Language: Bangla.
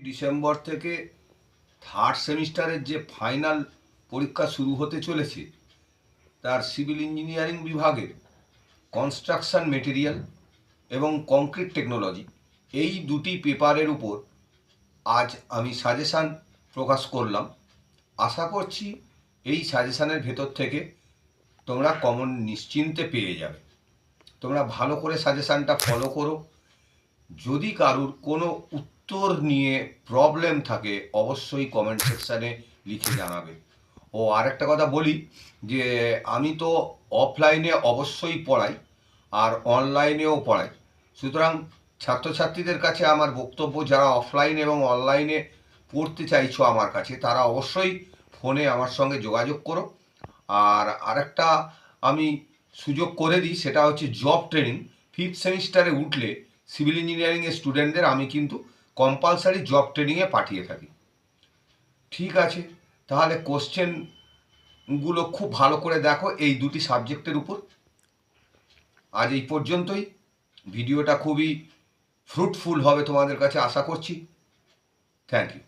ডিসেম্বর থেকে থার্ড সেমিস্টারের যে ফাইনাল পরীক্ষা শুরু হতে চলেছে তার সিভিল ইঞ্জিনিয়ারিং বিভাগের কনস্ট্রাকশন মেটেরিয়াল এবং কংক্রিট টেকনোলজি এই দুটি পেপারের উপর আজ আমি সাজেশান প্রকাশ করলাম। আশা করছি এই সাজেশানের ভেতর থেকে তোমরা কমন নিশ্চিন্তে পেয়ে যাবে। তোমরা ভালো করে সাজেশানটা ফলো করো। যদি কারুর কোনো উত্তর নিয়ে প্রবলেম থাকে অবশ্যই কমেন্ট সেকশানে লিখে জানাবে। ও আরেকটা কথা বলি যে আমি তো অফলাইনে অবশ্যই পড়াই আর অনলাইনেও পড়াই, সুতরাং ছাত্রছাত্রীদের কাছে আমার বক্তব্য, যারা অফলাইন এবং অনলাইনে পড়তে চাইছো আমার কাছে, তারা অবশ্যই ফোনে আমার সঙ্গে যোগাযোগ করো। আর আরেকটা আমি সুযোগ করে দিই, সেটা হচ্ছে জব ট্রেনিং। ফিফথ সেমিস্টারে উঠলে সিভিল ইঞ্জিনিয়ারিংয়ের স্টুডেন্টদের আমি কিন্তু কম্পালসারি জব ট্রেনিংয়ে পাঠিয়ে থাকি। ঠিক আছে, তাহলে কোশ্চেনগুলো খুব ভালো করে দেখো এই দুটি সাবজেক্টের উপর। আজ এই পর্যন্তই। ভিডিওটা খুবই ফ্রুটফুল হবে তোমাদের কাছে আশা করছি। Thank you.